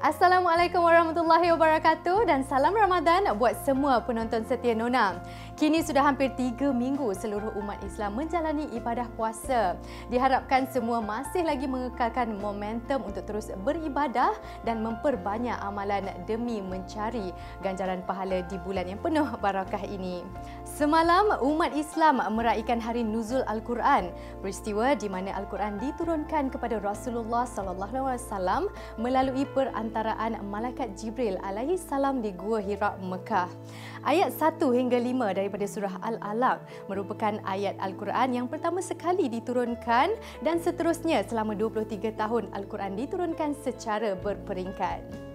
Assalamualaikum warahmatullahi wabarakatuh dan salam Ramadan buat semua penonton setia Nona. Kini sudah hampir 3 minggu seluruh umat Islam menjalani ibadah puasa. Diharapkan semua masih lagi mengekalkan momentum untuk terus beribadah dan memperbanyak amalan demi mencari ganjaran pahala di bulan yang penuh barakah ini. Semalam umat Islam meraihkan hari nuzul Al-Quran, peristiwa di mana Al-Quran diturunkan kepada Rasulullah SAW melalui perantaraan Malaikat Jibril alaihi salam di Gua Hira, Mekah. Ayat 1 hingga 5 daripada surah Al-Alaq merupakan ayat Al-Quran yang pertama sekali diturunkan dan seterusnya selama 23 tahun Al-Quran diturunkan secara berperingkat.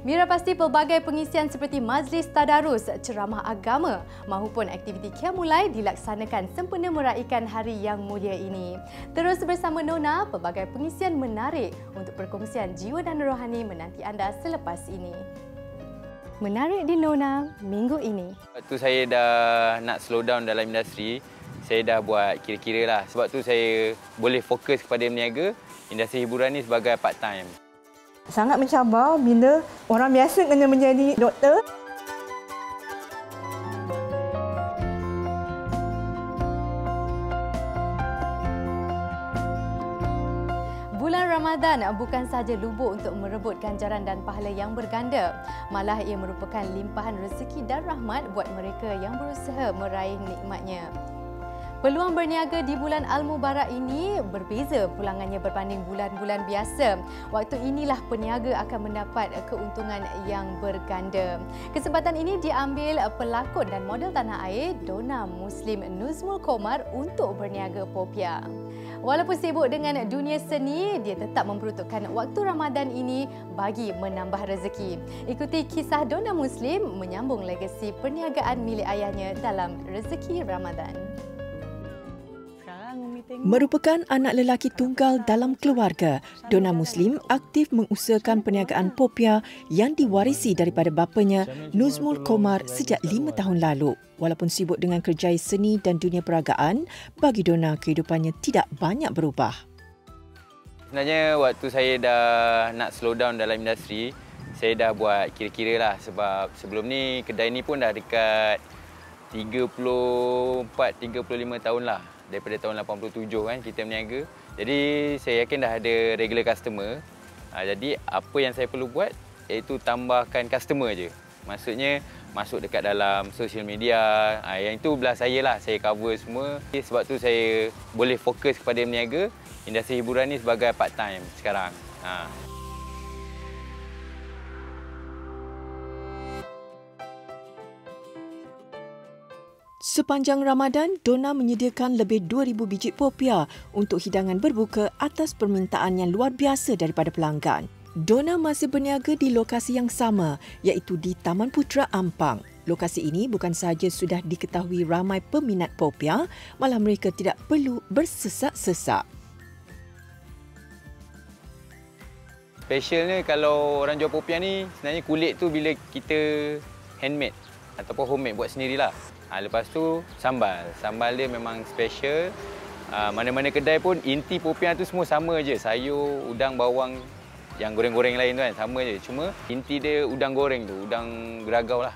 Mira pasti pelbagai pengisian seperti majlis tadarus, ceramah agama mahupun aktiviti Qiyamulai dilaksanakan sempena meraihkan hari yang mulia ini. Terus bersama Nona, pelbagai pengisian menarik untuk perkongsian jiwa dan rohani menanti anda selepas ini. Menarik di Nona minggu ini. Waktu saya dah nak slow down dalam industri, saya dah buat kira-kira lah. Sebab tu saya boleh fokus kepada meniaga industri hiburan ni sebagai part time. Sangat mencabar bila orang biasa kena menjadi doktor. Bulan Ramadan bukan sahaja lubuk untuk merebut ganjaran dan pahala yang berganda, malah ia merupakan limpahan rezeki dan rahmat buat mereka yang berusaha meraih nikmatnya. Peluang berniaga di bulan Al-Mubarak ini berbeza pulangannya berbanding bulan-bulan biasa. Waktu inilah peniaga akan mendapat keuntungan yang berganda. Kesempatan ini diambil pelakon dan model tanah air Donna Muslim Nuzmul Komar untuk berniaga Popia. Walaupun sibuk dengan dunia seni, dia tetap memperuntukkan waktu Ramadan ini bagi menambah rezeki. Ikuti kisah Donna Muslim menyambung legasi perniagaan milik ayahnya dalam rezeki Ramadan. Merupakan anak lelaki tunggal dalam keluarga, Donna Muslim aktif mengusahakan perniagaan Popia yang diwarisi daripada bapanya Nuzmul Komar sejak 5 tahun lalu. Walaupun sibuk dengan kerjaya seni dan dunia peragaan, bagi Donna kehidupannya tidak banyak berubah. Sebenarnya waktu saya dah nak slow down dalam industri, saya dah buat kira-kira lah. Sebab sebelum ni kedai ni pun dah dekat 34-35 tahun lah. Daripada tahun 87 kan kita berniaga. Jadi saya yakin dah ada regular customer. Jadi apa yang saya perlu buat iaitu tambahkan customer je. Maksudnya masuk dekat dalam social media. Yang itu belah saya lah, saya cover semua. Sebab tu saya boleh fokus kepada berniaga industri hiburan ni sebagai part time sekarang. Sepanjang Ramadan, Donna menyediakan lebih 2,000 biji popia untuk hidangan berbuka atas permintaan yang luar biasa daripada pelanggan. Donna masih berniaga di lokasi yang sama, iaitu di Taman Putra Ampang. Lokasi ini bukan sahaja sudah diketahui ramai peminat popia, malah mereka tidak perlu bersesak-sesak. Specialnya kalau orang jual popia ni, sebenarnya kulit tu bila kita handmade ataupun homemade buat sendirilah. Lepas tu sambal. Sambal dia memang special. Mana-mana kedai pun inti popia tu semua sama je. Sayur, udang, bawang, yang goreng-goreng lain tu kan sama je. Cuma inti dia udang goreng tu, udang geragau lah.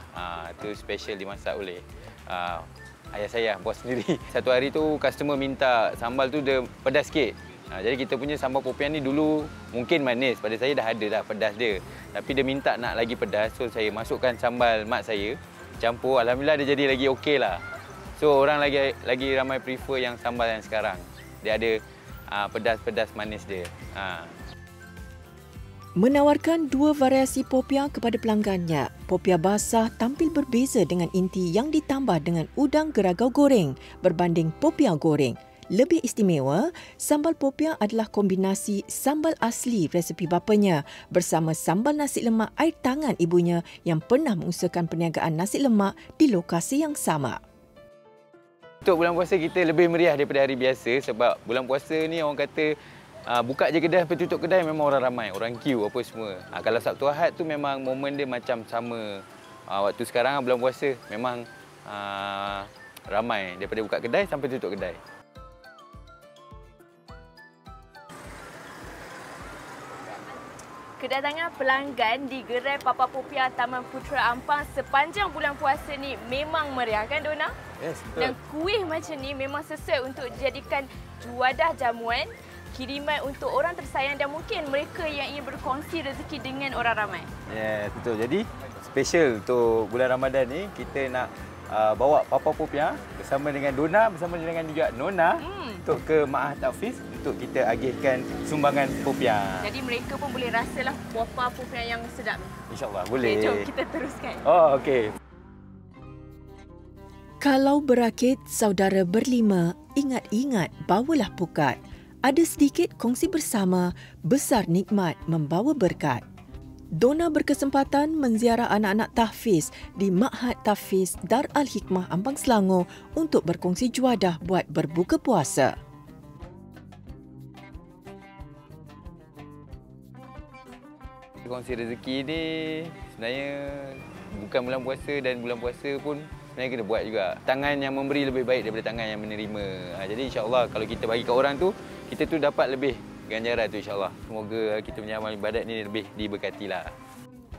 Tu special dimasak oleh ayah saya, bos sendiri. Satu hari tu customer minta sambal tu dia pedas sikit. Jadi kita punya sambal popia ni dulu mungkin manis. Pada saya dah ada dah pedas dia. Tapi dia minta nak lagi pedas. So saya masukkan sambal mak saya. Campur, alhamdulillah dia jadi lagi okey lah. So orang lagi ramai prefer yang sambal yang sekarang. Dia ada pedas-pedas manis dia. Menawarkan 2 variasi popia kepada pelanggannya. Popia basah tampil berbeza dengan inti yang ditambah dengan udang geragau goreng berbanding popia goreng. Lebih istimewa, sambal popia adalah kombinasi sambal asli resepi bapanya bersama sambal nasi lemak air tangan ibunya yang pernah mengusahakan perniagaan nasi lemak di lokasi yang sama. Untuk bulan puasa kita lebih meriah daripada hari biasa sebab bulan puasa ni orang kata buka je kedai sampai tutup kedai memang orang ramai, orang queue apa semua. Kalau Sabtu Ahad tu memang momen dia macam sama. Waktu sekarang bulan puasa memang ramai daripada buka kedai sampai tutup kedai. Kedatangan pelanggan di gerai Papa Popiah Taman Putera Ampang sepanjang bulan puasa ni memang meriah kan Dona? Yes, betul. Dan kuih macam ni memang sesuai untuk dijadikan wadah jamuan, kiriman untuk orang tersayang dan mungkin mereka yang ingin berkongsi rezeki dengan orang ramai. Yes, betul. Jadi special untuk bulan Ramadan ni kita nak bawa Papa Popiah bersama dengan Dona, bersama dengan juga Nona untuk ke Ma'had Tahfiz untuk kita agihkan sumbangan Popiah. Jadi mereka pun boleh rasalah Papa Popiah yang sedap. InsyaAllah boleh. Okay, jom kita teruskan. Oh, okey. Kalau berakit saudara berlima, ingat-ingat bawalah pukat. Ada sedikit kongsi bersama, besar nikmat membawa berkat. Dona berkesempatan menziarah anak-anak tahfiz di Ma'had Tahfiz Dar Al-Hikmah Ampang Selangor untuk berkongsi juadah buat berbuka puasa. Kongsi rezeki ni sebenarnya bukan bulan puasa dan bulan puasa pun sebenarnya kena buat juga. Tangan yang memberi lebih baik daripada tangan yang menerima. Jadi insya-Allah kalau kita bagi ke orang tu, kita tu dapat lebih ganjaran tu insya-Allah. Semoga kita punya amal ibadat ni lebih diberkatilah.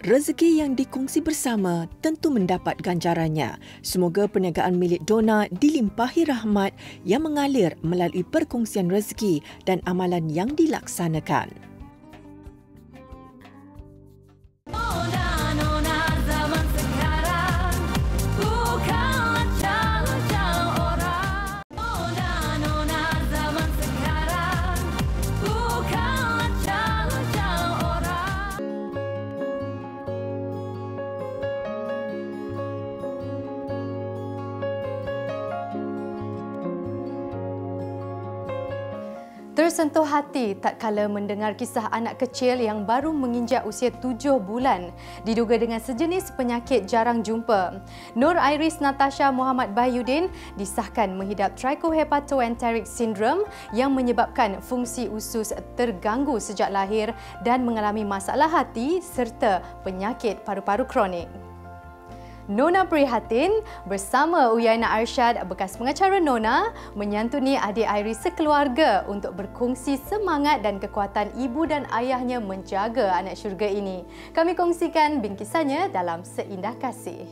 Rezeki yang dikongsi bersama tentu mendapat ganjarannya. Semoga perniagaan milik Dona dilimpahi rahmat yang mengalir melalui perkongsian rezeki dan amalan yang dilaksanakan. Tersentuh hati tak kala mendengar kisah anak kecil yang baru menginjak usia 7 bulan diduga dengan sejenis penyakit jarang jumpa. Nur Iris Natasha Muhammad Bahyudin disahkan menghidap trichohepatoenteric syndrome yang menyebabkan fungsi usus terganggu sejak lahir dan mengalami masalah hati serta penyakit paru-paru kronik. Nona prihatin bersama Uyaina Arsyad, bekas pengacara Nona, menyantuni adik Iris sekeluarga untuk berkongsi semangat dan kekuatan ibu dan ayahnya menjaga anak syurga ini. Kami kongsikan bingkisannya dalam Seindah Kasih.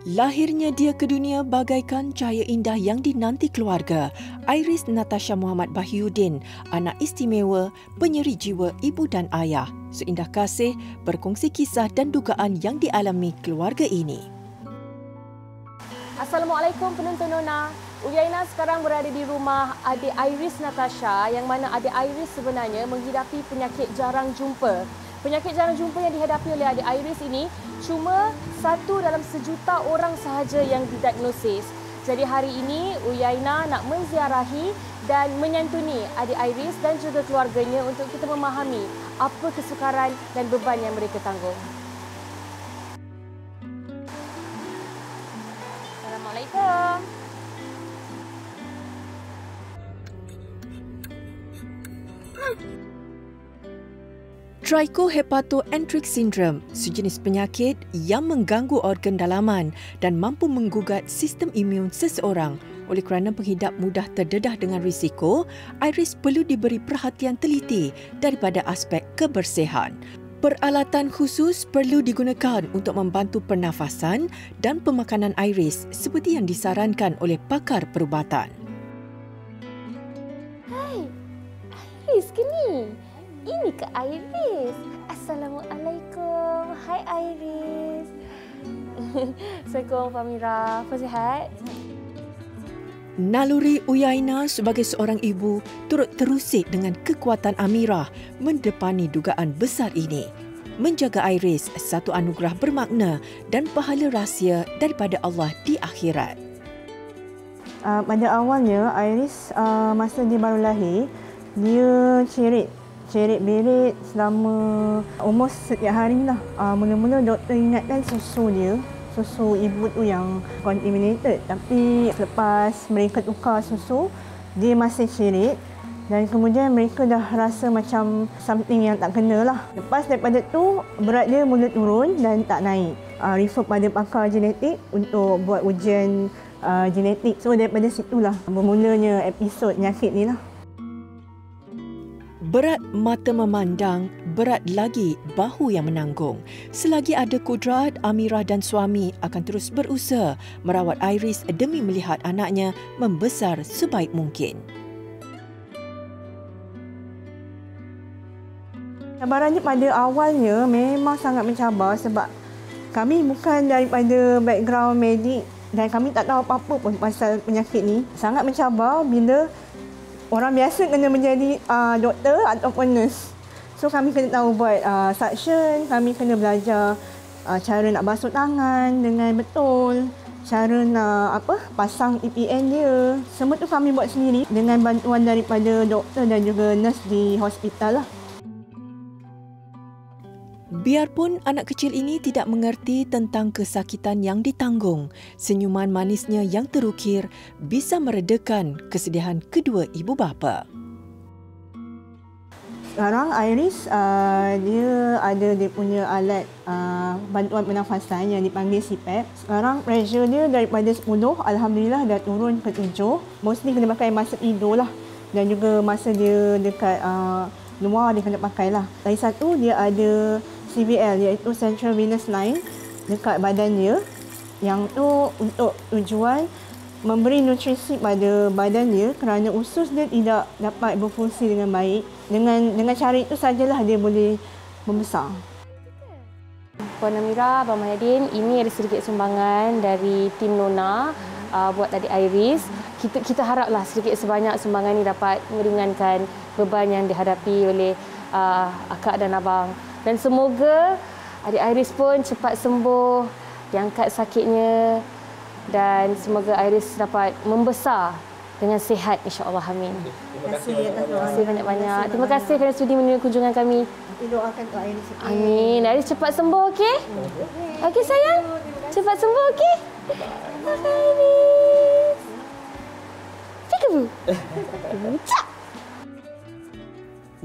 Lahirnya dia ke dunia bagaikan cahaya indah yang dinanti keluarga. Iris Natasha Muhammad Bahyudin, anak istimewa, penyeri jiwa ibu dan ayah. Seindah Kasih berkongsi kisah dan dugaan yang dialami keluarga ini. Assalamualaikum penonton Nona. Uyaina sekarang berada di rumah adik Iris Natasha yang mana adik Iris sebenarnya menghidapi penyakit jarang jumpa. Penyakit jarang jumpa yang dihadapi oleh adik Iris ini cuma 1 dalam sejuta orang sahaja yang didiagnosis. Jadi hari ini Uyaina nak menziarahi dan menyantuni adik Iris dan juga keluarganya untuk kita memahami apa kesukaran dan beban yang mereka tanggung. Assalamualaikum. Trichohepatoenteric syndrome, sejenis penyakit yang mengganggu organ dalaman dan mampu menggugat sistem imun seseorang. Oleh kerana penghidap mudah terdedah dengan risiko, Iris perlu diberi perhatian teliti daripada aspek kebersihan. Peralatan khusus perlu digunakan untuk membantu pernafasan dan pemakanan Iris seperti yang disarankan oleh pakar perubatan. Hai, Iris ke ni? Ini ke Iris? Assalamualaikum. Hai Iris. Assalamualaikum Famira. Apa sihat? Naluri Uyaina sebagai seorang ibu turut terusik dengan kekuatan Amirah mendepani dugaan besar ini. Menjaga Iris satu anugerah bermakna dan pahala rahsia daripada Allah di akhirat. Pada awalnya, Iris masa dia baru lahir, dia cerit-berit selama umur setiap hari lah. Mula-mula doktor ingatkan susu ibu tu yang contaminated. Tapi selepas mereka tukar susu, dia masih cerit. Dan kemudian mereka dah rasa macam something yang tak kena lah. Lepas daripada tu, berat dia mula turun dan tak naik. Refer pada pakar genetik untuk buat ujian genetik. So daripada situlah bermulanya episod penyakit ni lah. Berat mata memandang, berat lagi bahu yang menanggung. Selagi ada kudrat, Amirah dan suami akan terus berusaha merawat Iris demi melihat anaknya membesar sebaik mungkin. Cabarannya pada awalnya memang sangat mencabar sebab kami bukan daripada background medik dan kami tak tahu apa-apa pun pasal penyakit ni. Sangat mencabar bila orang biasa kena menjadi doktor ataupun nurse. So kami kena tahu buat suction, kami kena belajar cara nak basuh tangan dengan betul, cara nak pasang EPN dia. Semua tu kami buat sendiri dengan bantuan daripada doktor dan juga nurse di hospital lah. Biarpun anak kecil ini tidak mengerti tentang kesakitan yang ditanggung, senyuman manisnya yang terukir bisa meredakan kesedihan kedua ibu bapa. Sekarang Iris dia ada dia punya alat bantuan pernafasan yang dipanggil CPAP. Sekarang pressure dia daripada 10, alhamdulillah dah turun ke 7. Mostly kena pakai masa tidur lah. Dan juga masa dia dekat luar dia kena pakai lah. Lagi satu dia ada CVL iaitu Central Venous Line dekat badan dia. Yang tu untuk tujuan memberi nutrisi pada badan dia kerana usus dia tidak dapat berfungsi dengan baik. Dengan cara itu sajalah dia boleh membesar. Puan Amirah, Abang Mahidin, ini ada sedikit sumbangan dari tim Nona buat adik Iris. Kita haraplah sedikit sebanyak sumbangan ini dapat meringankan beban yang dihadapi oleh akak dan abang. Dan semoga adik Iris pun cepat sembuh, diangkat sakitnya dan semoga Iris dapat membesar dengan sihat, insya-Allah. Amin. Terima kasih banyak-banyak. Terima kasih kerana sudi menerima kunjungan kami. Doakan untuk Iris. Amin. Iris cepat sembuh, okey? Okey sayang. Cepat sembuh, okey? Bye Iris. Peekaboo.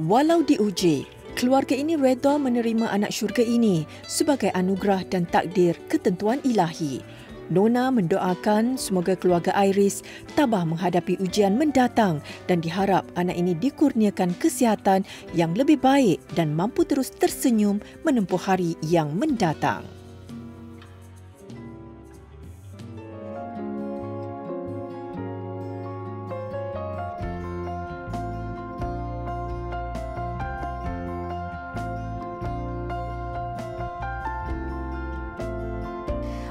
Walau diuji, keluarga ini reda menerima anak syurga ini sebagai anugerah dan takdir ketentuan ilahi. Nona mendoakan semoga keluarga Iris tabah menghadapi ujian mendatang dan diharap anak ini dikurniakan kesihatan yang lebih baik dan mampu terus tersenyum menempuh hari yang mendatang.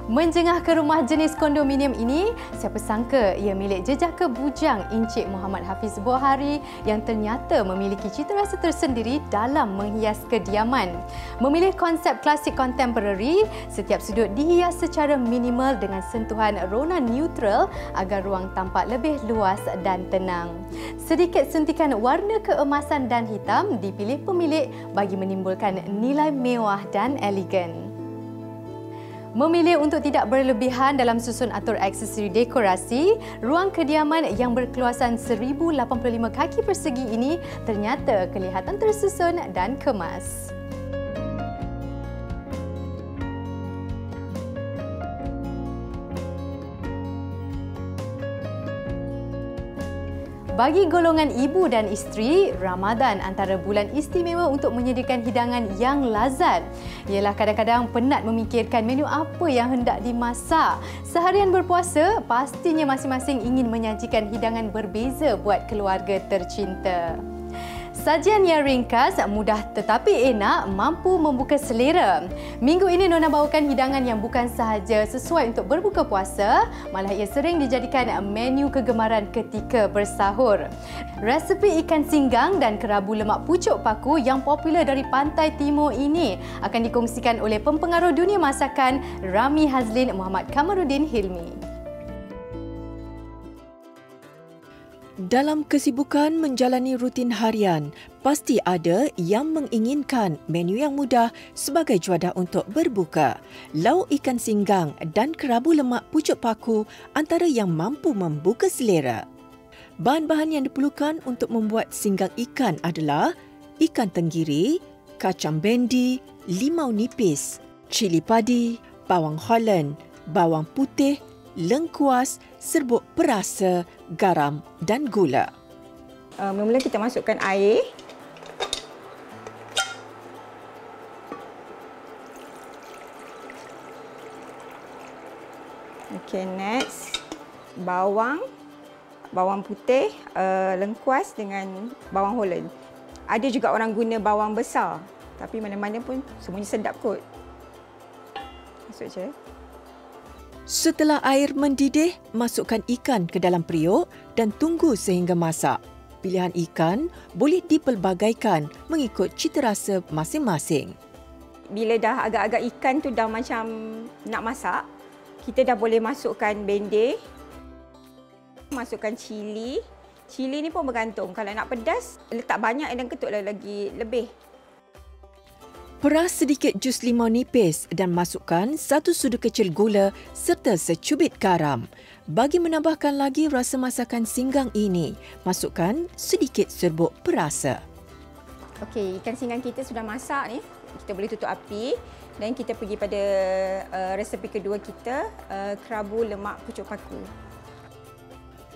Menjengah ke rumah jenis kondominium ini, siapa sangka ia milik jejaka bujang Encik Muhammad Hafiz Buahari yang ternyata memiliki cita rasa tersendiri dalam menghias kediaman. Memilih konsep klasik contemporary, setiap sudut dihias secara minimal dengan sentuhan rona neutral agar ruang tampak lebih luas dan tenang. Sedikit suntikan warna keemasan dan hitam dipilih pemilik bagi menimbulkan nilai mewah dan elegan. Memilih untuk tidak berlebihan dalam susun atur aksesori dekorasi, ruang kediaman yang berkeluasan 1085 kaki persegi ini ternyata kelihatan tersusun dan kemas. Bagi golongan ibu dan isteri, Ramadan antara bulan istimewa untuk menyediakan hidangan yang lazat. Ialah kadang-kadang penat memikirkan menu apa yang hendak dimasak. Seharian berpuasa, pastinya masing-masing ingin menyajikan hidangan berbeza buat keluarga tercinta. Sajian yang ringkas, mudah tetapi enak, mampu membuka selera. Minggu ini Nona bawakan hidangan yang bukan sahaja sesuai untuk berbuka puasa, malah ia sering dijadikan menu kegemaran ketika bersahur. Resepi ikan singgang dan kerabu lemak pucuk paku yang popular dari pantai timur ini akan dikongsikan oleh pempengaruh dunia masakan Rami Hazlin Muhammad Kamaruddin Hilmi. Dalam kesibukan menjalani rutin harian, pasti ada yang menginginkan menu yang mudah sebagai juadah untuk berbuka. Lauk ikan singgang dan kerabu lemak pucuk paku antara yang mampu membuka selera. Bahan-bahan yang diperlukan untuk membuat singgang ikan adalah ikan tenggiri, kacang bendi, limau nipis, cili padi, bawang Holland, bawang putih, lengkuas, serbuk perasa, garam dan gula. Mula-mula kita masukkan air Okey, next. Bawang putih, lengkuas dengan bawang Holland. Ada juga orang guna bawang besar. Tapi mana-mana pun semuanya sedap kot. Masuk je. Setelah air mendidih, masukkan ikan ke dalam periuk dan tunggu sehingga masak. Pilihan ikan boleh dipelbagaikan mengikut cita rasa masing-masing. Bila dah agak-agak ikan tu dah macam nak masak, kita dah boleh masukkan bendir, masukkan cili. Cili ni pun bergantung. Kalau nak pedas, letak banyak dan ketutlah lagi lebih. Peras sedikit jus limau nipis dan masukkan 1 sudu kecil gula serta secubit garam. Bagi menambahkan lagi rasa masakan singgang ini, masukkan sedikit serbuk perasa. Okey, ikan singgang kita sudah masak ni. Kita boleh tutup api dan kita pergi pada resepi kedua kita, kerabu lemak pucuk paku.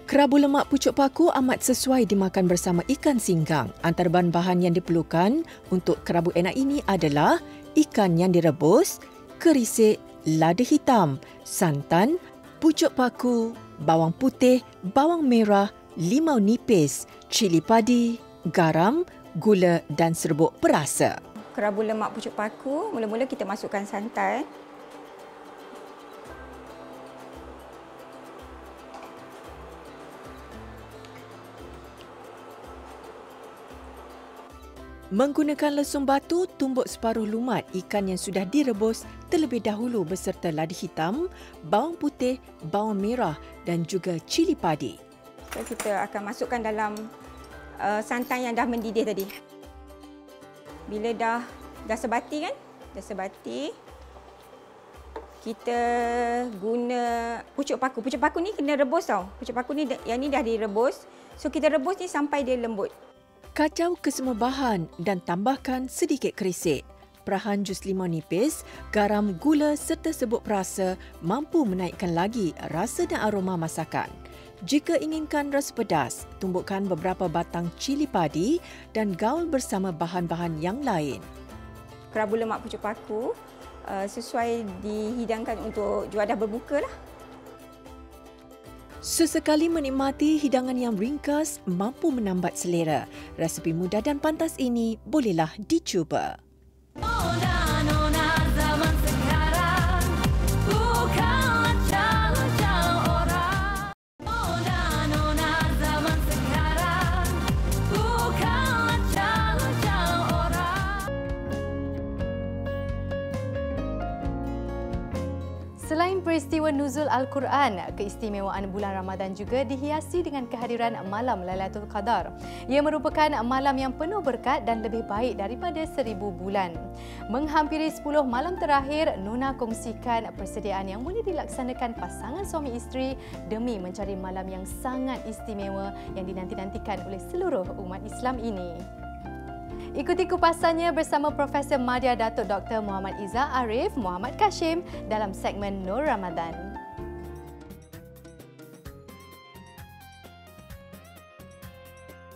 Kerabu lemak pucuk paku amat sesuai dimakan bersama ikan singgang. Antara bahan-bahan yang diperlukan untuk kerabu enak ini adalah ikan yang direbus, kerisik, lada hitam, santan, pucuk paku, bawang putih, bawang merah, limau nipis, cili padi, garam, gula dan serbuk perasa. Kerabu lemak pucuk paku, mula-mula kita masukkan santan. Menggunakan lesung batu, tumbuk separuh lumat ikan yang sudah direbus terlebih dahulu beserta lada hitam, bawang putih, bawang merah dan juga cili padi. So, kita akan masukkan dalam santan yang dah mendidih tadi. Bila dah sebati kan? Dah sebati. Kita guna pucuk paku. Pucuk paku ni kena rebus tau. Pucuk paku ni yang ni dah direbus. So kita rebus ni sampai dia lembut. Kacau kesemua bahan dan tambahkan sedikit kerisik. Perahan jus limau nipis, garam, gula serta serbuk perasa mampu menaikkan lagi rasa dan aroma masakan. Jika inginkan rasa pedas, tumbukkan beberapa batang cili padi dan gaul bersama bahan-bahan yang lain. Kerabu lemak pucuk paku sesuai dihidangkan untuk juadah berbuka lah. Sesekali menikmati hidangan yang ringkas mampu menambat selera. Resepi mudah dan pantas ini bolehlah dicuba. Selain peristiwa nuzul Al-Quran, keistimewaan bulan Ramadan juga dihiasi dengan kehadiran malam Lailatul Qadar. Ia merupakan malam yang penuh berkat dan lebih baik daripada 1000 bulan. Menghampiri 10 malam terakhir, Nona kongsikan persediaan yang boleh dilaksanakan pasangan suami isteri demi mencari malam yang sangat istimewa yang dinanti-nantikan oleh seluruh umat Islam ini. Ikuti kupasannya bersama Profesor Madya Datuk Dr. Muhammad Izzah Arif Muhammad Kashim dalam segmen Nur Ramadan.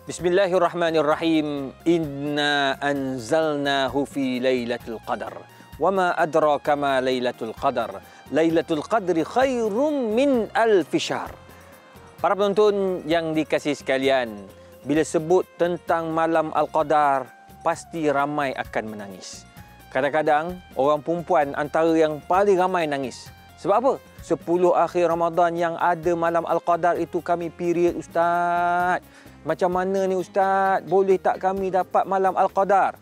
Bismillahirrahmanirrahim. Inna anzalnahu fi Lailatul Qadar. Wama adraka ma Lailatul Qadar. Lailatul Qadri khairum min alfi syahr. Para penonton yang dikasihi sekalian, bila sebut tentang malam Al-Qadar, pasti ramai akan menangis. Kadang-kadang orang perempuan antara yang paling ramai nangis. Sebab apa? 10 akhir Ramadan yang ada malam Al-Qadar itu kami period, Ustaz. Macam mana ni Ustaz? Boleh tak kami dapat malam Al-Qadar?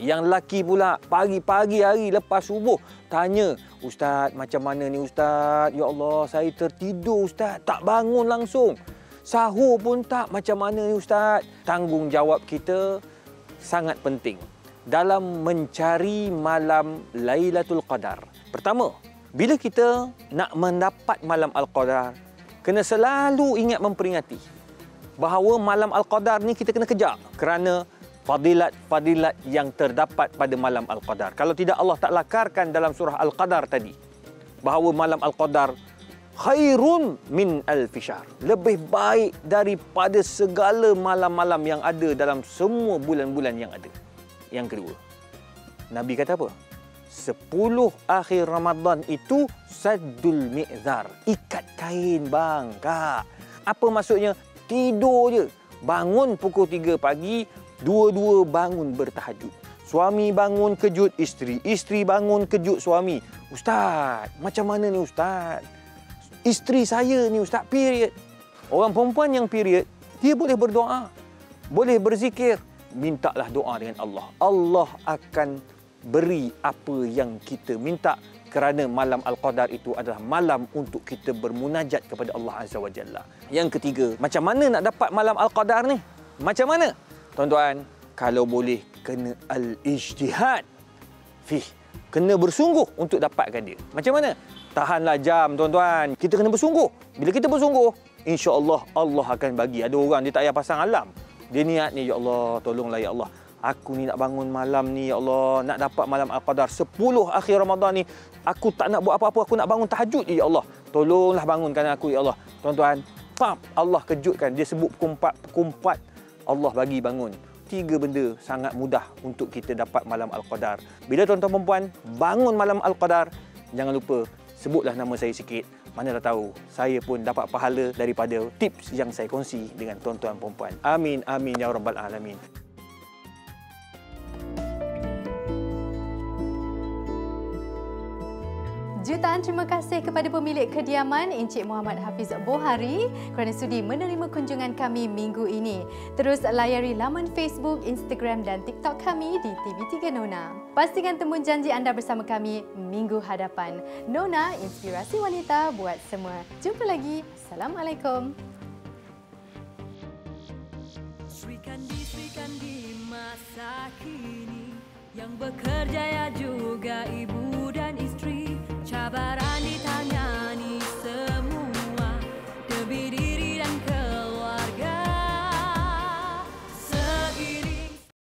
Yang lelaki pula pagi-pagi hari lepas subuh tanya, Ustaz macam mana ni Ustaz? Ya Allah, saya tertidur Ustaz, tak bangun langsung. Sahur pun tak, macam mana ni Ustaz? Tanggungjawab kita sangat penting dalam mencari malam Lailatul Qadar. Pertama, bila kita nak mendapat malam Al-Qadar, kena selalu ingat memperingati bahawa malam Al-Qadar ni kita kena kejar kerana fadilat-fadilat yang terdapat pada malam Al-Qadar. Kalau tidak, Allah tak lakarkan dalam surah Al-Qadar tadi bahawa malam Al-Qadar khairun min alfi syahr. Lebih baik daripada segala malam-malam yang ada dalam semua bulan-bulan yang ada. Yang kedua, Nabi kata apa? 10 akhir Ramadan itu saddul mi'zar. Ikat kain bang, kak. Apa maksudnya? Tidur je. Bangun pukul 3 pagi, dua-dua bangun bertahajud. Suami bangun kejut isteri, isteri bangun kejut suami. Ustaz, macam mana ni Ustaz? Isteri saya ni Ustaz period. Orang perempuan yang period, dia boleh berdoa, boleh berzikir. Mintalah doa dengan Allah. Allah akan beri apa yang kita minta kerana malam Al-Qadar itu adalah malam untuk kita bermunajat kepada Allah Azza wa Jalla. Yang ketiga, macam mana nak dapat malam Al-Qadar ni? Macam mana? Tuan-tuan, kalau boleh kena al-ijtihad fih. Kena bersungguh untuk dapatkan dia. Macam mana? Tahanlah jam, tuan-tuan. Kita kena bersungguh. Bila kita bersungguh, insya-Allah Allah akan bagi. Ada orang dia tak payah pasang alam. Dia niat ni, ya Allah, tolonglah ya Allah. Aku ni nak bangun malam ni, ya Allah. Nak dapat malam Al-Qadar 10 akhir Ramadan ni. Aku tak nak buat apa-apa. Aku nak bangun tahajud, ya Allah. Tolonglah bangunkan aku, ya Allah. Tuan-tuan, pam, Allah kejutkan. Dia sebut pukul 4. Allah bagi bangun. 3 benda sangat mudah untuk kita dapat malam Al-Qadar. Bila tuan-tuan perempuan bangun malam Al-Qadar, jangan lupa sebutlah nama saya sikit. Mana dah tahu, saya pun dapat pahala daripada tips yang saya kongsi dengan tuan-tuan perempuan. Amin, amin, ya Rabbal Alamin. Jutaan terima kasih kepada pemilik kediaman Encik Muhammad Hafiz Bohari kerana sudi menerima kunjungan kami minggu ini. Terus layari laman Facebook, Instagram dan TikTok kami di TV3 Nona. Pastikan temu janji anda bersama kami minggu hadapan. Nona, inspirasi wanita buat semua. Jumpa lagi. Assalamualaikum. Sri Kandi masa kini yang bekerja ya juga ibu.